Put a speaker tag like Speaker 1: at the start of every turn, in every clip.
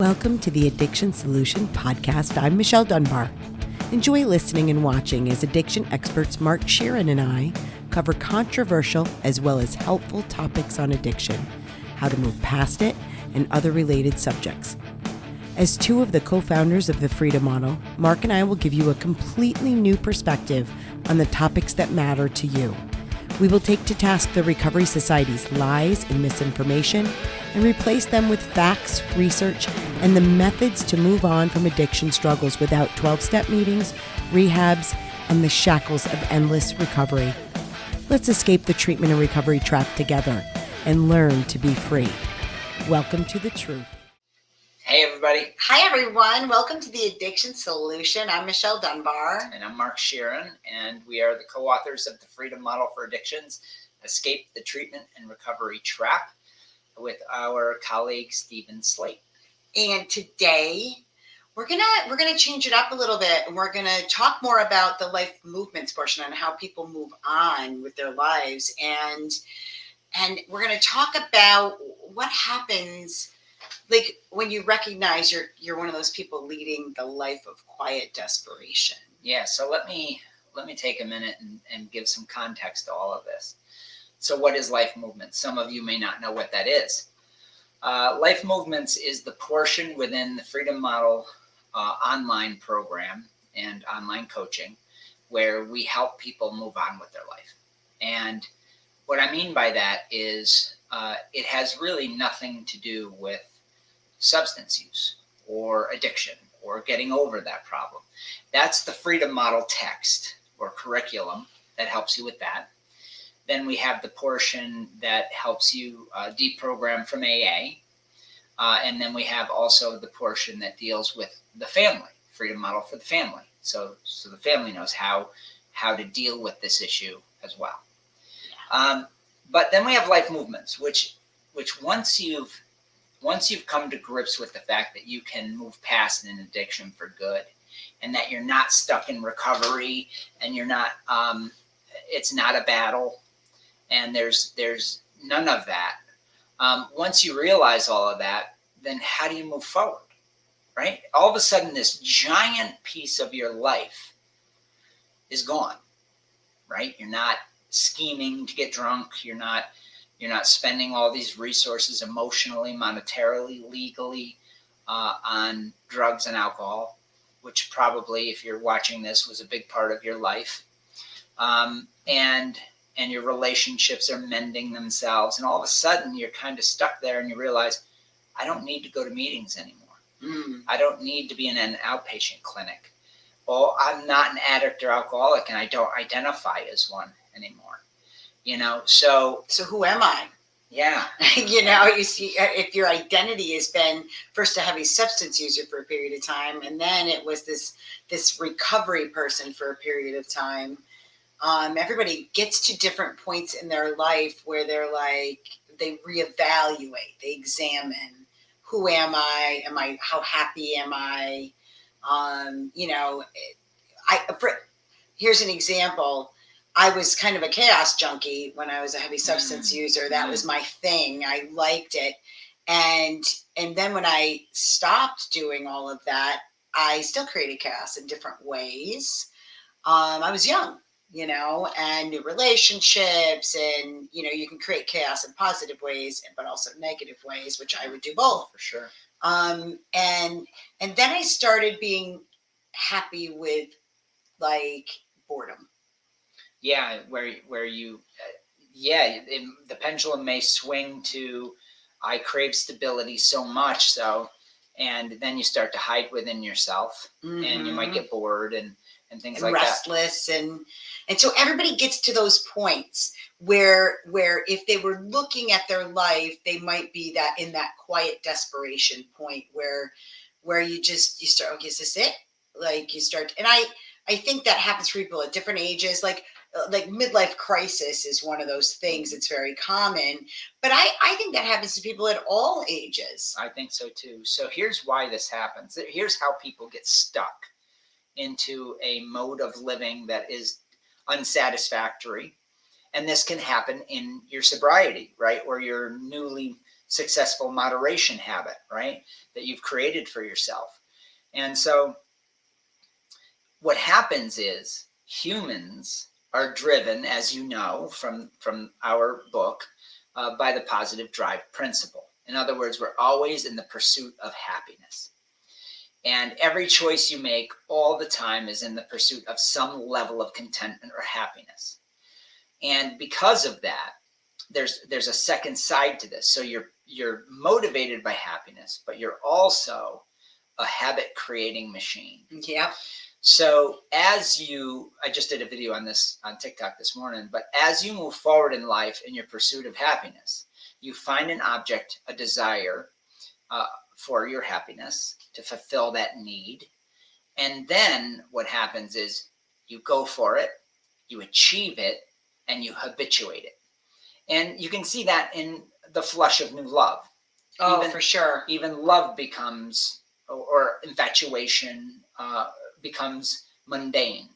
Speaker 1: Welcome to the Addiction Solution Podcast. I'm Michelle Dunbar. Enjoy listening and watching as addiction experts Mark Sheeran and I cover controversial as well as helpful topics on addiction, how to move past it, and other related subjects. As two of the co-founders of the Freedom Model, Mark and I will give you a completely new perspective on the topics that matter to you. We will take to task the Recovery Society's lies and misinformation and replace them with facts, research, and the methods to move on from addiction struggles without 12-step meetings, rehabs, and the shackles of endless recovery. Let's escape the treatment and recovery trap together and learn to be free. Welcome to the truth.
Speaker 2: Hey, everybody.
Speaker 3: Hi, everyone. Welcome to the Addiction Solution. I'm Michelle Dunbar.
Speaker 2: And I'm Mark Sheeran, and we are the co-authors of the Freedom Model for Addictions, Escape the Treatment and Recovery Trap, with our colleague, Stephen Slate.
Speaker 3: And today, we're gonna change it up a little bit, and we're gonna talk more about the life movements portion and how people move on with their lives. And we're gonna talk about what happens like when you recognize you're one of those people leading the life of quiet desperation.
Speaker 2: Yeah, so let me take a minute and give some context to all of this. So what is life movements? Some of you may not know what that is. Life movements is the portion within the Freedom Model online program and online coaching where we help people move on with their life. And what I mean by that is it has really nothing to do with substance use or addiction or getting over that problem. That's the Freedom Model text or curriculum that helps you with that. Then we have the portion that helps you deprogram from AA. And then we have also the portion that deals with the family, Freedom Model for the family. So the family knows how to deal with this issue as well. But then we have life movements, which once you've come to grips with the fact that you can move past an addiction for good and that you're not stuck in recovery and you're not, it's not a battle and there's none of that. Once you realize all of that, then how do you move forward, right? All of a sudden, this giant piece of your life is gone, right? You're not scheming to get drunk. You're not spending all these resources emotionally, monetarily, legally on drugs and alcohol, which probably, if you're watching this, was a big part of your life. And your relationships are mending themselves. And all of a sudden, you're kind of stuck there and you realize, I don't need to go to meetings anymore. I don't need to be in an outpatient clinic. Well, I'm not an addict or alcoholic, and I don't identify as one anymore. So
Speaker 3: who am I?
Speaker 2: Yeah.
Speaker 3: You see, if your identity has been first a heavy substance user for a period of time, and then it was this recovery person for a period of time. Everybody gets to different points in their life where they're like, they reevaluate, they examine, who am I? How happy am I? Here's an example. I was kind of a chaos junkie when I was a heavy substance user. That was my thing. I liked it. And then when I stopped doing all of that, I still created chaos in different ways. I was young, and new relationships, and, you can create chaos in positive ways, but also negative ways, which I would do both.
Speaker 2: For sure.
Speaker 3: And then I started being happy with boredom.
Speaker 2: Yeah, where you, the pendulum may swing to, I crave stability so much so, and then you start to hide within yourself, and you might get bored and things like
Speaker 3: restless, that. And so everybody gets to those points where if they were looking at their life, they might be in that quiet desperation point where you start, okay, is this it? Like you start, and I think that happens for people at different ages. Like midlife crisis is one of those things that's very common, but I think that happens to people at all ages.
Speaker 2: I think so too. So here's why this happens. Here's how people get stuck into a mode of living that is unsatisfactory. And this can happen in your sobriety, right? Or your newly successful moderation habit, right? That you've created for yourself. And so what happens is humans are driven, as you know from our book, by the positive drive principle. In other words, we're always in the pursuit of happiness. And every choice you make all the time is in the pursuit of some level of contentment or happiness. And because of that, there's a second side to this. So you're motivated by happiness, but you're also a habit creating machine.
Speaker 3: Yep.
Speaker 2: So I just did a video on this on TikTok this morning, but as you move forward in life in your pursuit of happiness, you find an object, a desire for your happiness to fulfill that need. And then what happens is you go for it, you achieve it, and you habituate it. And you can see that in the flush of new love.
Speaker 3: Oh, for sure.
Speaker 2: Even love becomes, or infatuation becomes mundane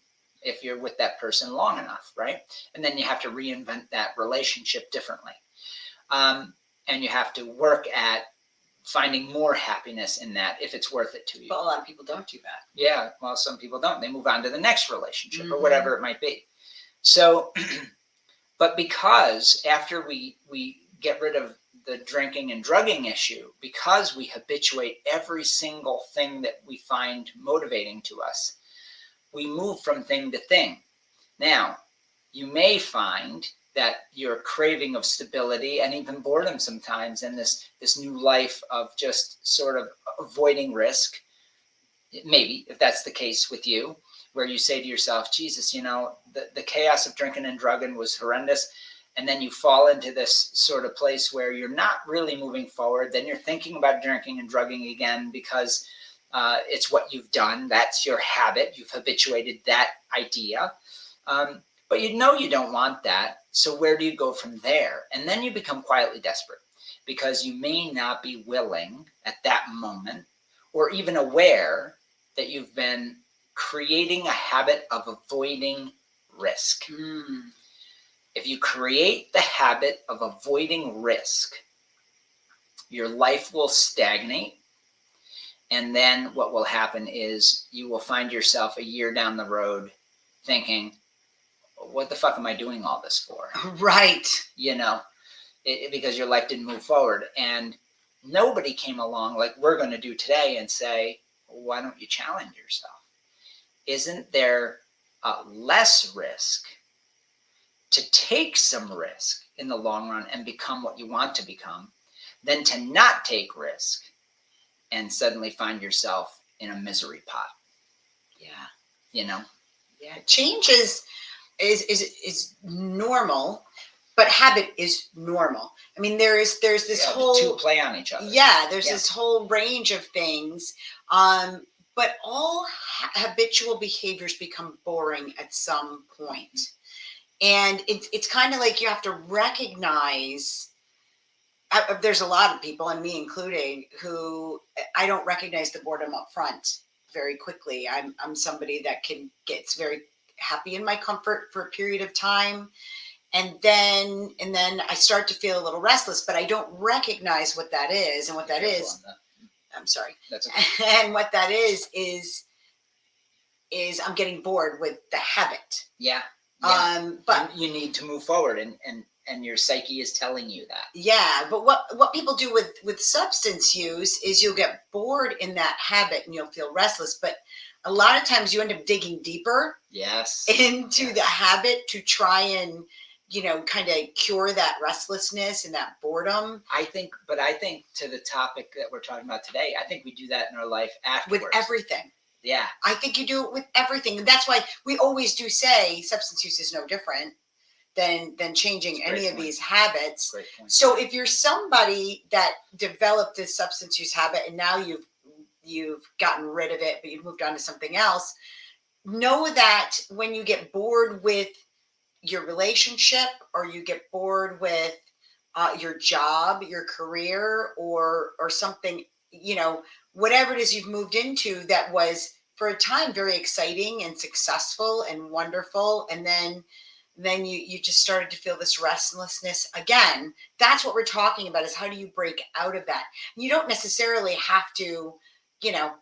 Speaker 2: if you're with that person long enough, right? And then you have to reinvent that relationship differently. And you have to work at finding more happiness in that if it's worth it to you.
Speaker 3: But a lot of people don't do that.
Speaker 2: Yeah, well, some people don't. They move on to the next relationship or whatever it might be. So, but because after we get rid of the drinking and drugging issue, because we habituate every single thing that we find motivating to us, we move from thing to thing. Now, you may find that your craving of stability and even boredom sometimes, and this new life of just sort of avoiding risk, maybe if that's the case with you, where you say to yourself, Jesus, the chaos of drinking and drugging was horrendous. And then you fall into this sort of place where you're not really moving forward. Then you're thinking about drinking and drugging again because it's what you've done. That's your habit. You've habituated that idea. But you don't want that. So where do you go from there? And then you become quietly desperate because you may not be willing at that moment or even aware that you've been creating a habit of avoiding risk. If you create the habit of avoiding risk, your life will stagnate. And then what will happen is you will find yourself a year down the road thinking, what the fuck am I doing all this for?
Speaker 3: Right.
Speaker 2: Because your life didn't move forward. And nobody came along like we're going to do today and say, why don't you challenge yourself? Isn't there less risk to take some risk in the long run and become what you want to become than to not take risk and suddenly find yourself in a misery pot?
Speaker 3: Yeah. Yeah. Change is normal, but habit is normal. I mean, there's this whole
Speaker 2: two play on each other.
Speaker 3: Yeah, there's this whole range of things. But all habitual behaviors become boring at some point. And it's kind of like you have to recognize, there's a lot of people, and me included, who I don't recognize the boredom up front very quickly. I'm somebody that gets very happy in my comfort for a period of time. And then I start to feel a little restless, but I don't recognize what that is. And what that is, I'm sorry. That's okay. And what that is I'm getting bored with the habit.
Speaker 2: Yeah. But you need to move forward, and your psyche is telling you that.
Speaker 3: Yeah, but what people do with substance use is you'll get bored in that habit and you'll feel restless. But a lot of times you end up digging deeper.
Speaker 2: Yes.
Speaker 3: Into the habit to try and kind of cure that restlessness and that boredom.
Speaker 2: I think to the topic that we're talking about today, I think we do that in our life afterwards.
Speaker 3: With everything.
Speaker 2: Yeah.
Speaker 3: I think you do it with everything. And that's why we always do say substance use is no different than changing any of these habits.
Speaker 2: Great point.
Speaker 3: So if you're somebody that developed this substance use habit and now you've gotten rid of it, but you've moved on to something else, know that when you get bored with your relationship, or you get bored with your job, your career, or something, whatever it is you've moved into that was for a time very exciting and successful and wonderful, and then then you just started to feel this restlessness again. That's what we're talking about, is how do you break out of that? You don't necessarily have to, you know,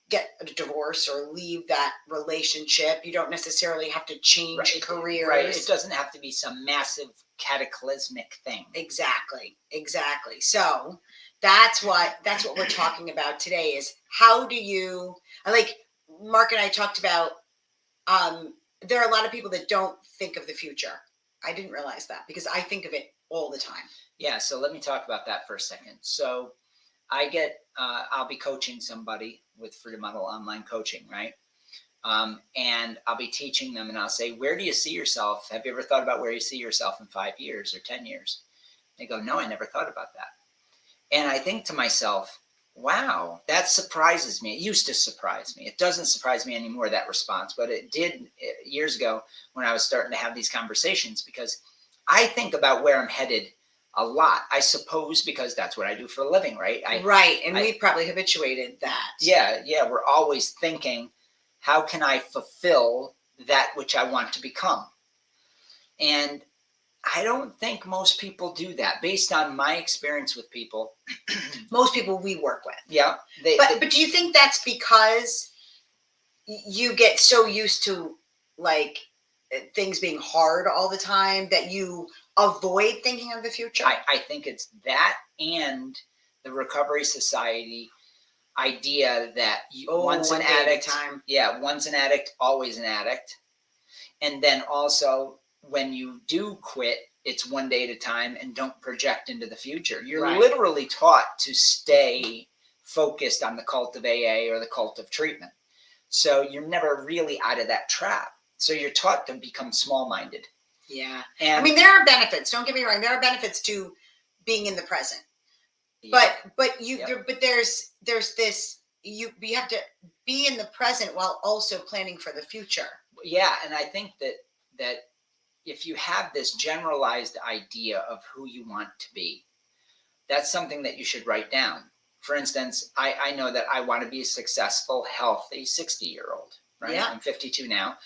Speaker 3: get a divorce or leave that relationship. You don't necessarily have to change careers.
Speaker 2: Right. It doesn't have to be some massive cataclysmic thing.
Speaker 3: Exactly. So that's what we're talking about today, is how do you, like Mark and I talked about, there are a lot of people that don't think of the future. I didn't realize that, because I think of it all the time.
Speaker 2: Yeah. So let me talk about that for a second. So I'll be coaching somebody with Freedom Model Online Coaching, right? And I'll be teaching them, and I'll say, where do you see yourself? Have you ever thought about where you see yourself in 5 years or 10 years? They go, no, I never thought about that. And I think to myself, wow, that surprises me. It used to surprise me. It doesn't surprise me anymore, that response, but it did years ago when I was starting to have these conversations, because I think about where I'm headed a lot, I suppose, because that's what I do for a living, right?
Speaker 3: And we probably habituated that.
Speaker 2: Yeah. We're always thinking, how can I fulfill that which I want to become? And I don't think most people do that, based on my experience with people.
Speaker 3: Most people we work with.
Speaker 2: Yeah.
Speaker 3: But do you think that's because you get so used to, like, things being hard all the time that you avoid thinking of the future?
Speaker 2: I think it's that, and the Recovery Society idea that once an addict, once an addict, always an addict. And then also, when you do quit, it's one day at a time, and don't project into the future. You're literally taught to stay focused on the cult of AA or the cult of treatment. So you're never really out of that trap. So you're taught to become small-minded.
Speaker 3: Yeah.
Speaker 2: And
Speaker 3: I mean, there are benefits. Don't get me wrong. There are benefits to being in the present. But there's this, you have to be in the present while also planning for the future.
Speaker 2: Yeah, and I think that if you have this generalized idea of who you want to be, that's something that you should write down. For instance, I know that I want to be a successful, healthy 60-year-old, right?
Speaker 3: Yeah.
Speaker 2: I'm 52 now.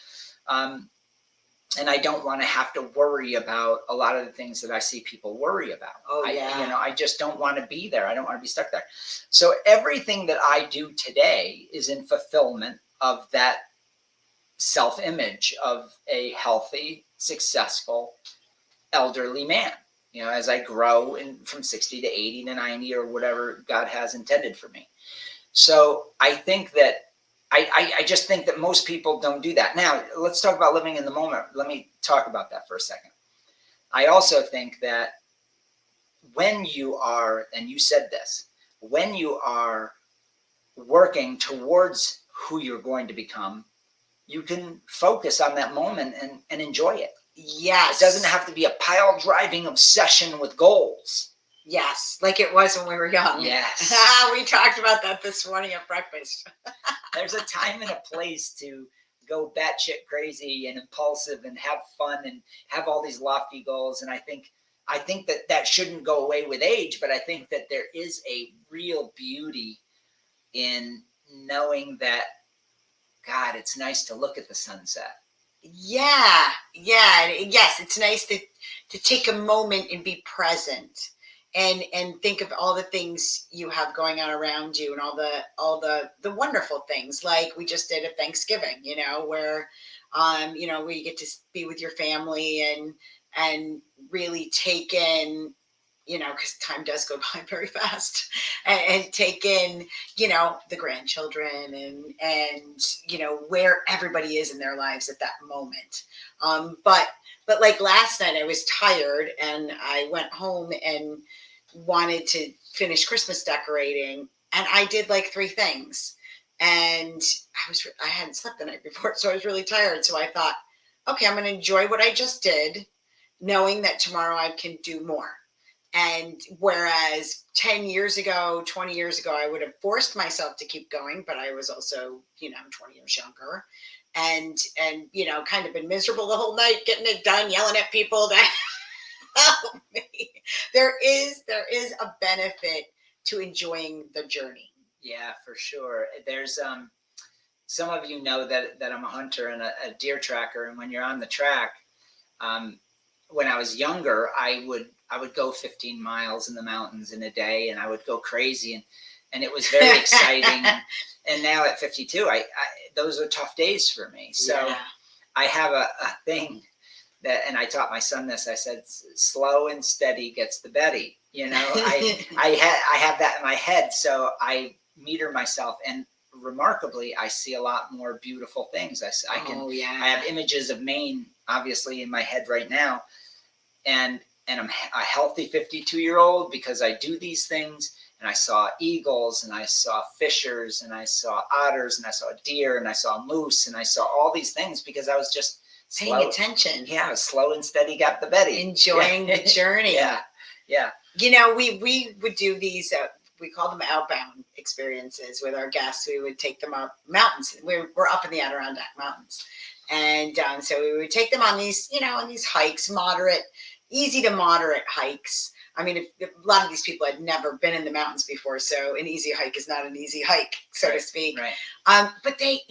Speaker 2: And I don't want to have to worry about a lot of the things that I see people worry about. I just don't want to be there. I don't want to be stuck there. So everything that I do today is in fulfillment of that self-image of a healthy, successful, elderly man. As I grow from 60 to 80 to 90 or whatever God has intended for me. So I think that I just think that most people don't do that. Now, let's talk about living in the moment. Let me talk about that for a second. I also think that when you are, and you said this, when you are working towards who you're going to become, you can focus on that moment and enjoy it.
Speaker 3: Yes.
Speaker 2: It doesn't have to be a pile-driving obsession with goals.
Speaker 3: Yes, like it was when we were young.
Speaker 2: Yes.
Speaker 3: We talked about that this morning at breakfast.
Speaker 2: There's a time and a place to go batshit crazy and impulsive and have fun and have all these lofty goals. And I think that shouldn't go away with age, but I think that there is a real beauty in knowing that, God, it's nice to look at the sunset.
Speaker 3: Yeah. Yes, it's nice to take a moment and be present. And think of all the things you have going on around you, and all the wonderful things, like we just did at Thanksgiving, where where you get to be with your family and really take in, because time does go by very fast, and take in, the grandchildren and where everybody is in their lives at that moment. But like last night, I was tired and I went home and wanted to finish Christmas decorating, and I did like 3 things, and I hadn't slept the night before, so I was really tired. So I thought, okay, I'm going to enjoy what I just did, knowing that tomorrow I can do more. And whereas 10 years ago, 20 years ago, I would have forced myself to keep going, but I was also, 20 years younger, and kind of been miserable the whole night getting it done, yelling at people that help me. There is a benefit to enjoying the journey.
Speaker 2: Yeah, for sure. There's some of you know that I'm a hunter and a deer tracker, and when you're on the track, When I was younger, I would go 15 miles in the mountains in a day, and I would go crazy, and it was very exciting. And now at 52, I those are tough days for me. So I have a thing that, and I taught my son this. I said, "Slow and steady gets the Betty." You know, I have that in my head, so I meter myself, and remarkably, I see a lot more beautiful things. I have images of Maine, obviously, in my head right now, and I'm a healthy 52-year-old because I do these things. And I saw eagles, and I saw fishers, and I saw otters, and I saw deer, and I saw moose, and I saw all these things because I was just
Speaker 3: paying attention.
Speaker 2: Yeah, slow and steady got the Betty.
Speaker 3: Enjoying the journey.
Speaker 2: Yeah.
Speaker 3: You know, we would do these. We call them outbound experiences with our guests. We would take them up mountains. We're up in the Adirondack Mountains, and so we would take them on these, on these hikes, easy to moderate hikes. I mean, a lot of these people had never been in the mountains before, so an easy hike is not an easy hike, so to speak.
Speaker 2: Right.
Speaker 3: But they,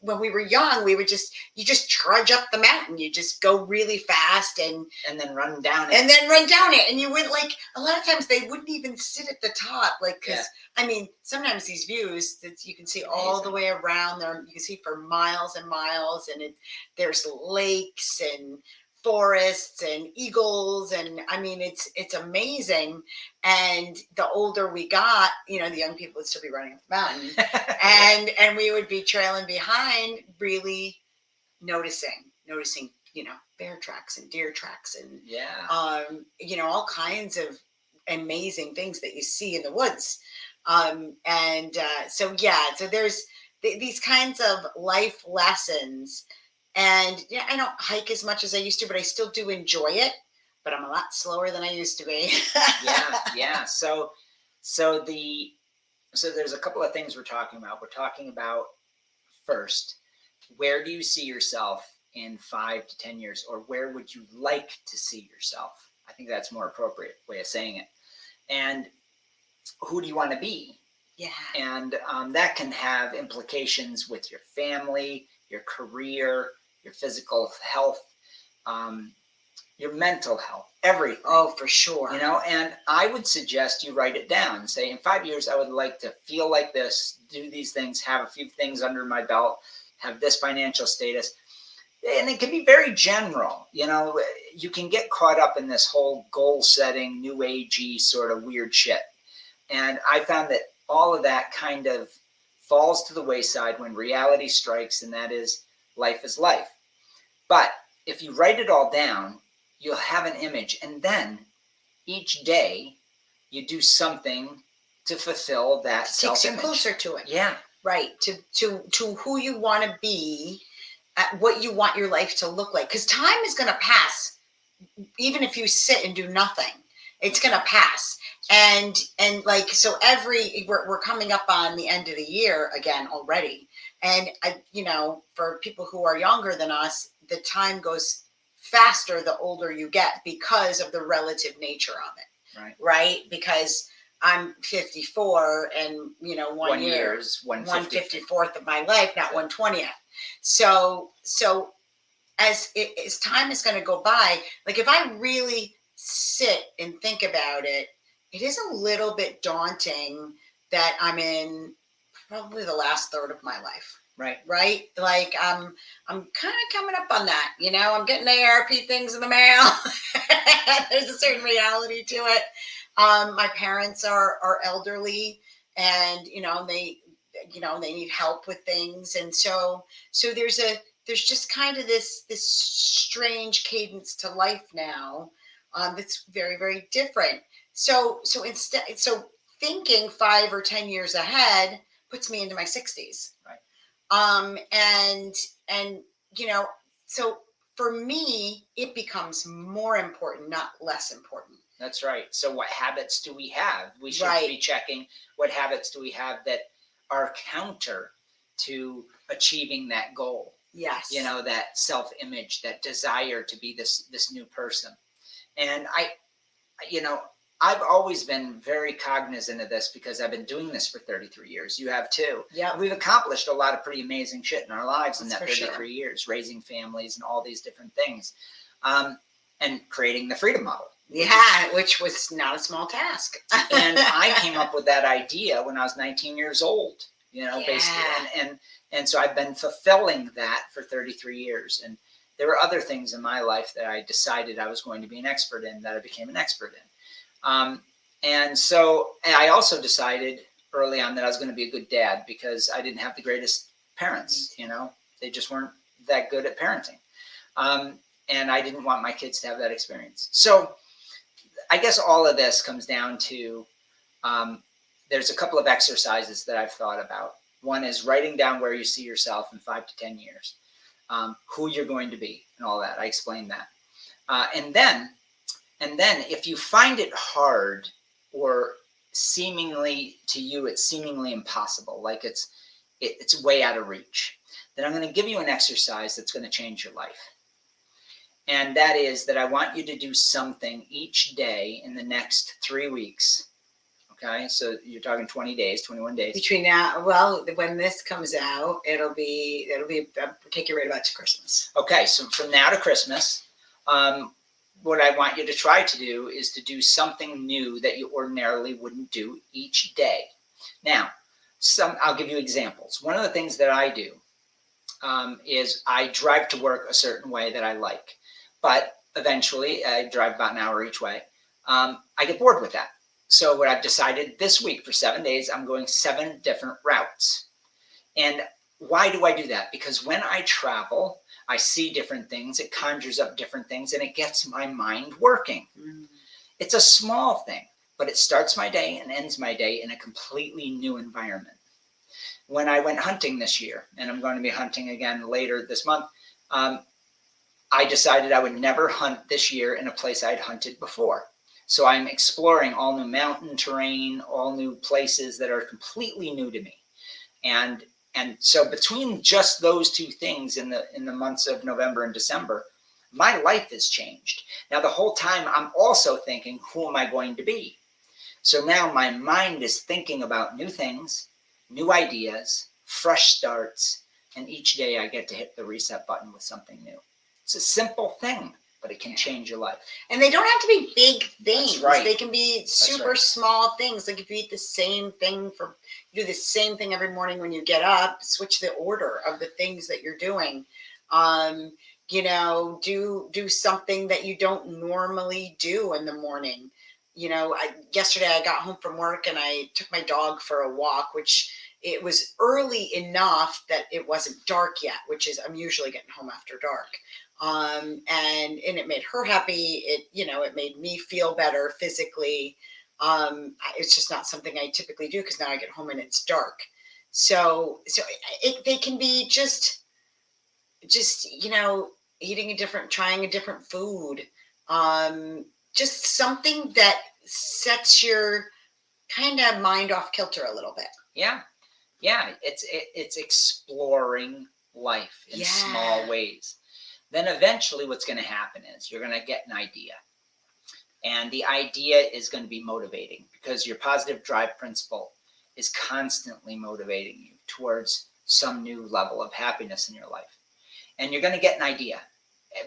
Speaker 3: when we were young, you just trudge up the mountain. You just go really fast and
Speaker 2: then run down it.
Speaker 3: And you would, like, a lot of times they wouldn't even sit at the top, like, because I mean, sometimes these views that you can see all the way around there, you can see for miles and miles, and there's lakes and forests and eagles, and I mean, it's amazing. And the older we got, the young people would still be running up the mountain, and we would be trailing behind, really noticing bear tracks and deer tracks, and all kinds of amazing things that you see in the woods. So there's these kinds of life lessons. And I don't hike as much as I used to, but I still do enjoy it. But I'm a lot slower than I used to be.
Speaker 2: Yeah. So there's a couple of things we're talking about. We're talking about, first, where do you see yourself in 5 to 10 years, or where would you like to see yourself? I think that's a more appropriate way of saying it. And who do you want to be?
Speaker 3: Yeah.
Speaker 2: And that can have implications with your family, your career, your physical health, your mental health, everything.
Speaker 3: Oh, for sure.
Speaker 2: And I would suggest you write it down. Say, in 5 years, I would like to feel like this, do these things, have a few things under my belt, have this financial status. And it can be very general. You can get caught up in this whole goal setting, new agey sort of weird shit. And I found that all of that kind of falls to the wayside when reality strikes, and that is, life is life. But if you write it all down, you'll have an image, and then each day you do something to fulfill that self-image.
Speaker 3: Takes you closer to it.
Speaker 2: Yeah.
Speaker 3: Right. To who you want to be, what you want your life to look like. Because time is going to pass, even if you sit and do nothing. It's going to pass. And like, so we're coming up on the end of the year again already. And, for people who are younger than us, the time goes faster the older you get because of the relative nature of it. Right? Because I'm 54, and, 1 year is 1/54th of my life, not 1/20th. So as time is going to go by, like, if I really sit and think about it, it is a little bit daunting that I'm in probably the last third of my life. Right. Like, I'm kind of coming up on that, I'm getting the ARP things in the mail. There's a certain reality to it. My parents are elderly, and, they need help with things. And so there's just kind of this strange cadence to life now. That's very, very different. So thinking 5 or 10 years ahead puts me into my 60s.
Speaker 2: Right.
Speaker 3: So for me, it becomes more important, not less important.
Speaker 2: That's right. So what habits do we have? We should be checking, what habits do we have that are counter to achieving that goal?
Speaker 3: Yes.
Speaker 2: That self-image, that desire to be this new person. And I've always been very cognizant of this because I've been doing this for 33 years. You have too.
Speaker 3: Yeah.
Speaker 2: We've accomplished a lot of pretty amazing shit in our lives in
Speaker 3: That's
Speaker 2: that
Speaker 3: for
Speaker 2: 33
Speaker 3: sure.
Speaker 2: years, raising families and all these different things, and creating the freedom model.
Speaker 3: Yeah, which was not a small task.
Speaker 2: And I came up with that idea when I was 19 years old, basically.
Speaker 3: Yeah.
Speaker 2: And so I've been fulfilling that for 33 years. And there were other things in my life that I decided I was going to be an expert in that I became an expert in. And I also decided early on that I was going to be a good dad because I didn't have the greatest parents, they just weren't that good at parenting. And I didn't want my kids to have that experience. So I guess all of this comes down to, there's a couple of exercises that I've thought about. One is writing down where you see yourself in 5 to 10 years, who you're going to be and all that. I explained that. And then if you find it hard, or seemingly to you, it's seemingly impossible, like it's way out of reach, then I'm going to give you an exercise that's going to change your life. And that is that I want you to do something each day in the next 3 weeks. Okay, so you're talking 20 days, 21 days.
Speaker 3: Between now, well, when this comes out, it'll be take you right about to Christmas.
Speaker 2: Okay, so from now to Christmas, what I want you to try to do is to do something new that you ordinarily wouldn't do each day. Now, I'll give you examples. One of the things that I do is I drive to work a certain way that I like. But eventually, I drive about an hour each way. I get bored with that. So what I've decided this week, for 7 days, I'm going 7 different routes. And why do I do that? Because when I travel, I see different things. It conjures up different things, and it gets my mind working. Mm. It's a small thing, but it starts my day and ends my day in a completely new environment. When I went hunting this year, and I'm going to be hunting again later this month, I decided I would never hunt this year in a place I'd hunted before. So I'm exploring all new mountain terrain, all new places that are completely new to me. And so between just those 2 things in the months of November and December, my life has changed. Now, the whole time I'm also thinking, who am I going to be? So now my mind is thinking about new things, new ideas, fresh starts, and each day I get to hit the reset button with something new. It's a simple thing, but it can change your life.
Speaker 3: And they don't have to be big things.
Speaker 2: That's right.
Speaker 3: They can be super small things. Like if you eat the same thing you do the same thing every morning when you get up, switch the order of the things that you're doing. Do something that you don't normally do in the morning. Yesterday I got home from work and I took my dog for a walk, which it was early enough that it wasn't dark yet, which is I'm usually getting home after dark. And it made her happy. It made me feel better physically. It's just not something I typically do because now I get home and it's dark. So they can be just trying a different food. Just something that sets your kind of mind off kilter a little bit.
Speaker 2: Yeah. It's exploring life in small ways. Then eventually what's going to happen is you're going to get an idea. And the idea is going to be motivating because your positive drive principle is constantly motivating you towards some new level of happiness in your life. And you're going to get an idea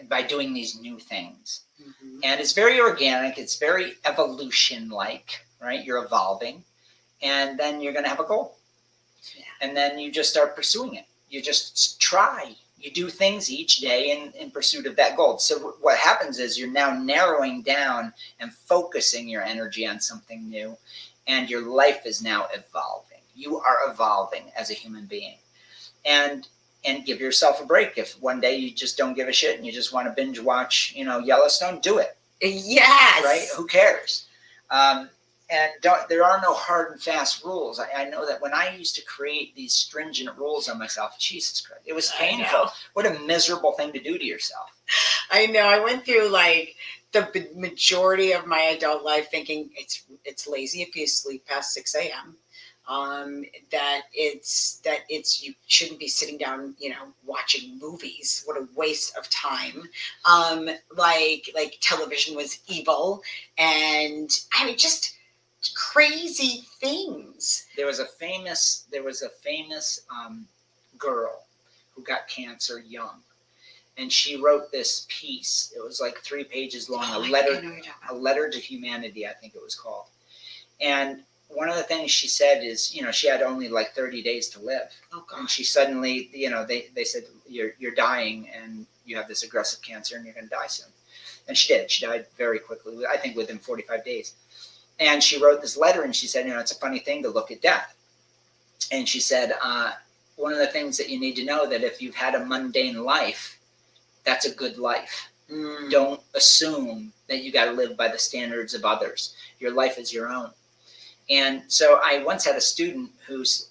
Speaker 2: by doing these new things. Mm-hmm. And it's very organic. It's very evolution-like, right? You're evolving. And then you're going to have a goal. Yeah. And then you just start pursuing it. You just try. You do things each day in pursuit of that goal. So what happens is you're now narrowing down and focusing your energy on something new, and your life is now evolving. You are evolving as a human being. And give yourself a break. If one day you just don't give a shit and you just want to binge watch, Yellowstone, do it.
Speaker 3: Yes.
Speaker 2: Right? Who cares? And there are no hard and fast rules. I know that when I used to create these stringent rules on myself, Jesus Christ, it was painful. What a miserable thing to do to yourself.
Speaker 3: I know. I went through like the majority of my adult life thinking it's lazy if you sleep past 6 a.m. that it's you shouldn't be sitting down, watching movies. What a waste of time. Like television was evil, and I mean just crazy things.
Speaker 2: There was a famous girl who got cancer young, and she wrote this piece. It was like 3 pages long,
Speaker 3: Oh,
Speaker 2: a
Speaker 3: I
Speaker 2: letter,
Speaker 3: think I know what you're talking
Speaker 2: a
Speaker 3: about.
Speaker 2: letter to humanity, I think it was called. And one of the things she said is, she had only like 30 days to live,
Speaker 3: Oh God.
Speaker 2: and she suddenly, they said you're dying, and you have this aggressive cancer, and you're going to die soon. And she did. She died very quickly. I think within 45 days. And she wrote this letter, and she said, it's a funny thing to look at death. And she said, one of the things that you need to know, that if you've had a mundane life, that's a good life. Don't assume that you got to live by the standards of others. Your life is your own. And so I once had a student who's,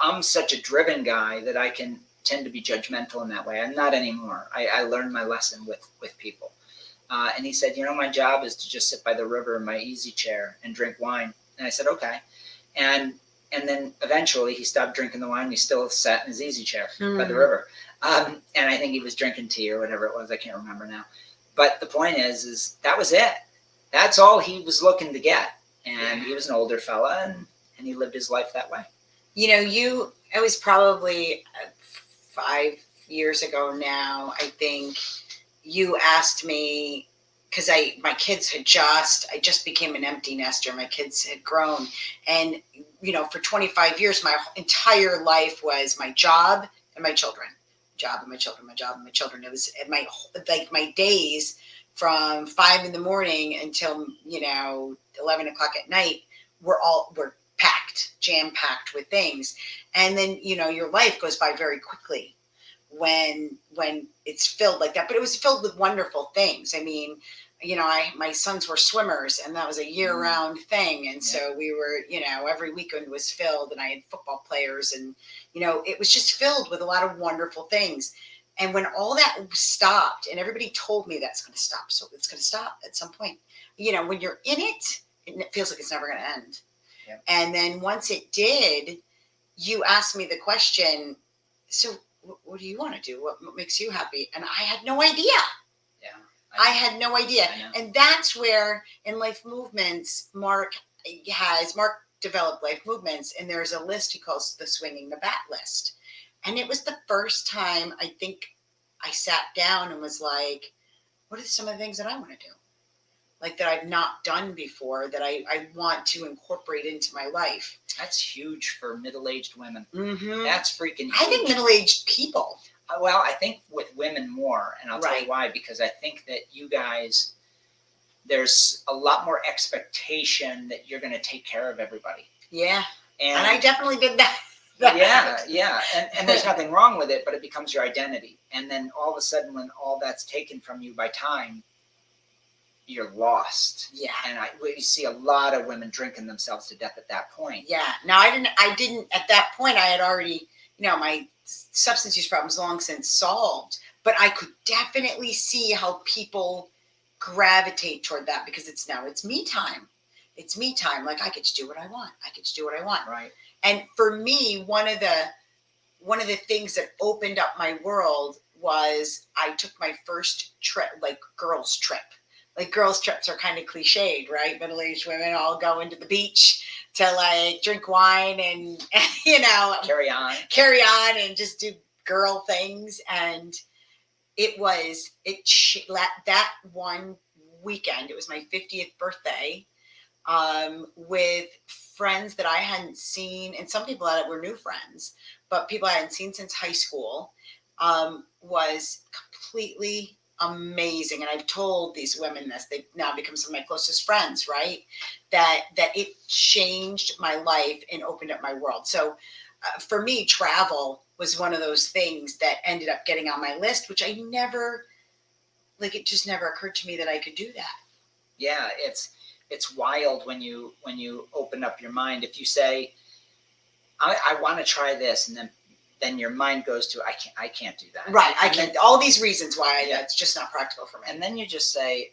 Speaker 2: I'm such a driven guy that I can tend to be judgmental in that way. I'm not anymore. I learned my lesson with people. And he said, my job is to just sit by the river in my easy chair and drink wine. And I said, okay. And then eventually he stopped drinking the wine. He still sat in his easy chair by the river. And I think he was drinking tea or whatever it was. I can't remember now. But the point is that was it. That's all he was looking to get. And he was an older fella, and he lived his life that way.
Speaker 3: It was probably 5 years ago now, I think. You asked me, because I just became an empty nester. My kids had grown, and for 25 years, my entire life was my job and my children, job and my children, my job and my children. It was my days from 5 a.m. until 11 o'clock at night were packed, jam packed with things, and then your life goes by very quickly when it's filled like that. But it was filled with wonderful things. I mean, my sons were swimmers, and that was a year-round thing, and so we were, every weekend was filled, and I had football players, and it was just filled with a lot of wonderful things. And when all that stopped, and everybody told me that's going to stop, so it's going to stop at some point, when you're in it, it feels like it's never going to end.
Speaker 2: Yeah.
Speaker 3: And then once it did, you asked me the question, so what do you want to do? What makes you happy? And I had no idea.
Speaker 2: Yeah.
Speaker 3: I had no idea.
Speaker 2: I know.
Speaker 3: And that's where in Life Movements, Mark developed Life Movements, and there's a list he calls the Swinging the Bat list. And it was the first time I think I sat down and was like, what are some of the things that I want to do? Like that I've not done before, that I want to incorporate into my life.
Speaker 2: That's huge for middle-aged women.
Speaker 3: Mm-hmm.
Speaker 2: That's freaking huge.
Speaker 3: I think middle-aged people.
Speaker 2: Well, I think with women more, and I'll tell
Speaker 3: Right.
Speaker 2: you why, because I think that you guys, there's a lot more expectation that you're going to take care of everybody.
Speaker 3: Yeah.
Speaker 2: And
Speaker 3: I definitely did that.
Speaker 2: Yeah. And there's nothing wrong with it, but it becomes your identity. And then all of a sudden, when all that's taken from you by time, you're lost.
Speaker 3: Yeah.
Speaker 2: And we see a lot of women drinking themselves to death at that point.
Speaker 3: Yeah. Now I didn't at that point. I had already, my substance use problems long since solved, but I could definitely see how people gravitate toward that, because it's me time. It's me time. Like I get to do what I want.
Speaker 2: Right.
Speaker 3: And for me, one of the things that opened up my world was I took my first trip, like girls trip. Like girls trips are kind of cliched, right? Middle-aged women all go into the beach to like drink wine and
Speaker 2: Carry on
Speaker 3: and just do girl things. And that one weekend, it was my 50th birthday, with friends that I hadn't seen, and some people that were new friends, but people I hadn't seen since high school, was completely amazing. And I've told these women this, they've now become some of my closest friends, right? That it changed my life and opened up my world. So for me, travel was one of those things that ended up getting on my list, which I never, it just never occurred to me that I could do that.
Speaker 2: Yeah, it's wild when you open up your mind. If you say, I want to try this, and then your mind goes to, I can't do that.
Speaker 3: Right. I
Speaker 2: And
Speaker 3: can't.
Speaker 2: then,
Speaker 3: All these reasons why that's just not practical for me.
Speaker 2: and then you just say,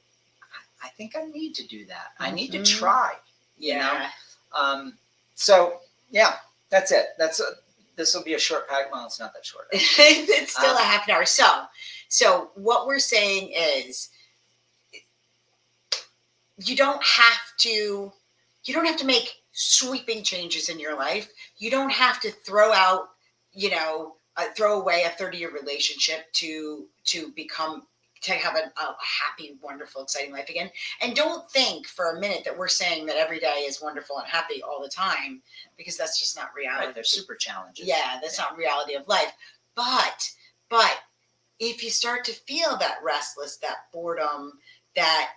Speaker 2: I think I need to do that. I need to
Speaker 3: Mhm.
Speaker 2: try.
Speaker 3: Yeah.
Speaker 2: So yeah, That's it. This will be a short pack. Well, it's not that short.
Speaker 3: It's still a half an hour. So what we're saying is, you don't have to make sweeping changes in your life. You don't have to throw away a 30-year relationship to have a happy, wonderful, exciting life again. And don't think for a minute that we're saying that every day is wonderful and happy all the time, because that's just not reality.
Speaker 2: Right, there's super challenges.
Speaker 3: Yeah, that's not reality of life. But if you start to feel that restless, that boredom, that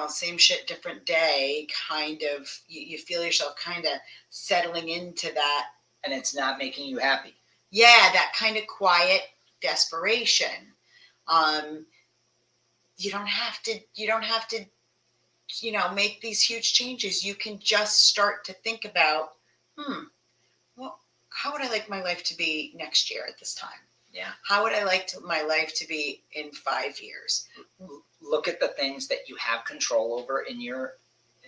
Speaker 3: same shit, different day, kind of, you feel yourself kind of settling into that,
Speaker 2: and it's not making you happy.
Speaker 3: Yeah, that kind of quiet desperation. You don't have to make these huge changes. You can just start to think about, well, how would I like my life to be next year at this time?
Speaker 2: Yeah.
Speaker 3: How would I like my life to be in 5 years?
Speaker 2: Look at the things that you have control over in your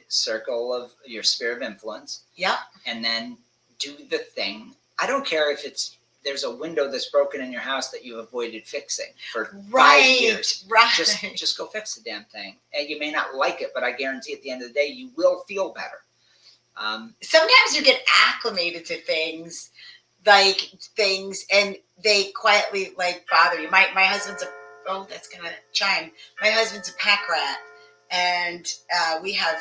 Speaker 2: circle of your sphere of influence.
Speaker 3: Yeah.
Speaker 2: And then do the thing. I don't care if there's a window that's broken in your house that you avoided fixing for 5 years.
Speaker 3: Right.
Speaker 2: Just go fix the damn thing. And you may not like it, but I guarantee at the end of the day, you will feel better.
Speaker 3: Sometimes you get acclimated to things, and they quietly bother you. My husband's that's gonna chime. My husband's a pack rat, and we have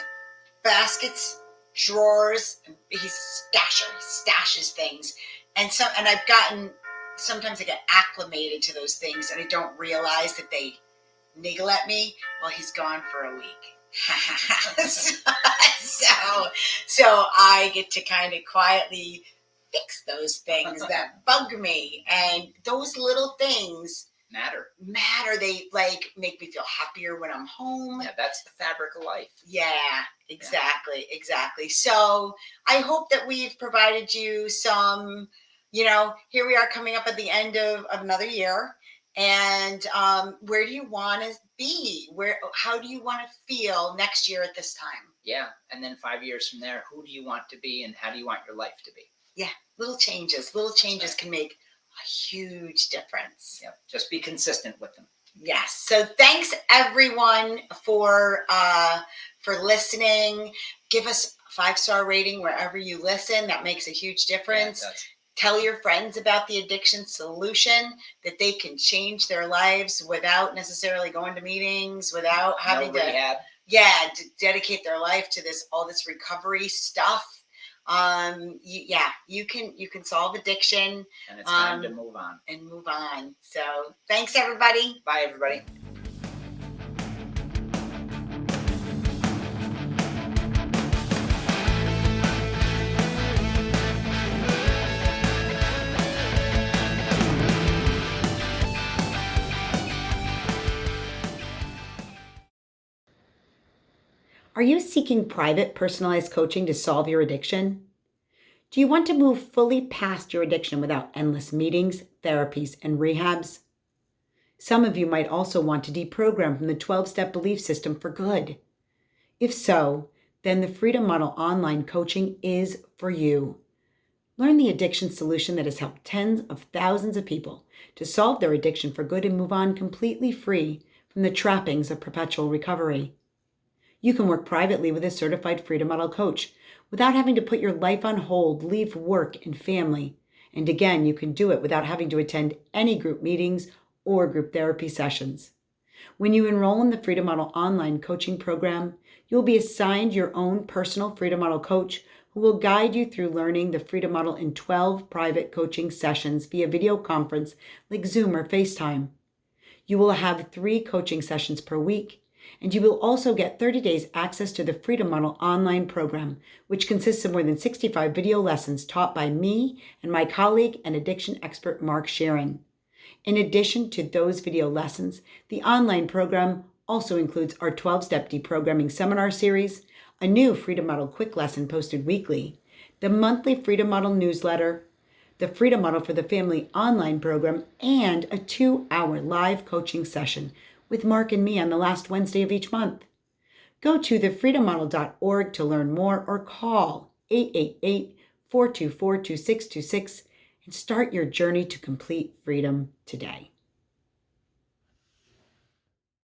Speaker 3: baskets, drawers, and he's a stasher. He stashes things, and sometimes I get acclimated to those things, and I don't realize that they niggle at me. Well, he's gone for a week. so I get to kind of quietly fix those things that bug me, and those little things
Speaker 2: matter.
Speaker 3: They make me feel happier when I'm home.
Speaker 2: Yeah, that's the fabric of life.
Speaker 3: Yeah, exactly. So I hope that we've provided you some, here we are coming up at the end of another year. And where do you want to be? How do you want to feel next year at this time?
Speaker 2: Yeah, and then 5 years from there, who do you want to be, and how do you want your life to be?
Speaker 3: Yeah, little changes can make a huge difference.
Speaker 2: Yeah, just be consistent with them.
Speaker 3: Yes. So thanks everyone for listening. Give us a 5-star rating wherever you listen. That makes a huge difference.
Speaker 2: Yeah,
Speaker 3: tell your friends about the Addiction Solution, that they can change their lives without necessarily going to meetings, without having
Speaker 2: rehab.
Speaker 3: To dedicate their life to all this recovery stuff. You can solve addiction,
Speaker 2: and it's time to move on.
Speaker 3: So thanks everybody.
Speaker 2: Bye everybody.
Speaker 1: Are you seeking private, personalized coaching to solve your addiction? Do you want to move fully past your addiction without endless meetings, therapies, and rehabs? Some of you might also want to deprogram from the 12-step belief system for good. If so, then the Freedom Model online coaching is for you. Learn the addiction solution that has helped tens of thousands of people to solve their addiction for good and move on completely free from the trappings of perpetual recovery. You can work privately with a certified Freedom Model coach without having to put your life on hold, leave work and family. And again, you can do it without having to attend any group meetings or group therapy sessions. When you enroll in the Freedom Model online coaching program, you'll be assigned your own personal Freedom Model coach who will guide you through learning the Freedom Model in 12 private coaching sessions via video conference like Zoom or FaceTime. You will have 3 coaching sessions per week, and you will also get 30 days access to the Freedom Model online program, which consists of more than 65 video lessons taught by me and my colleague and addiction expert Mark Sharing. In addition to those video lessons, the online program also includes our 12-step deprogramming seminar series, a new Freedom Model quick lesson posted weekly, the monthly Freedom Model newsletter, the Freedom Model for the Family online program, and a 2-hour live coaching session with Mark and me on the last Wednesday of each month. Go to thefreedommodel.org to learn more or call 424-2626 and start your journey to complete freedom today.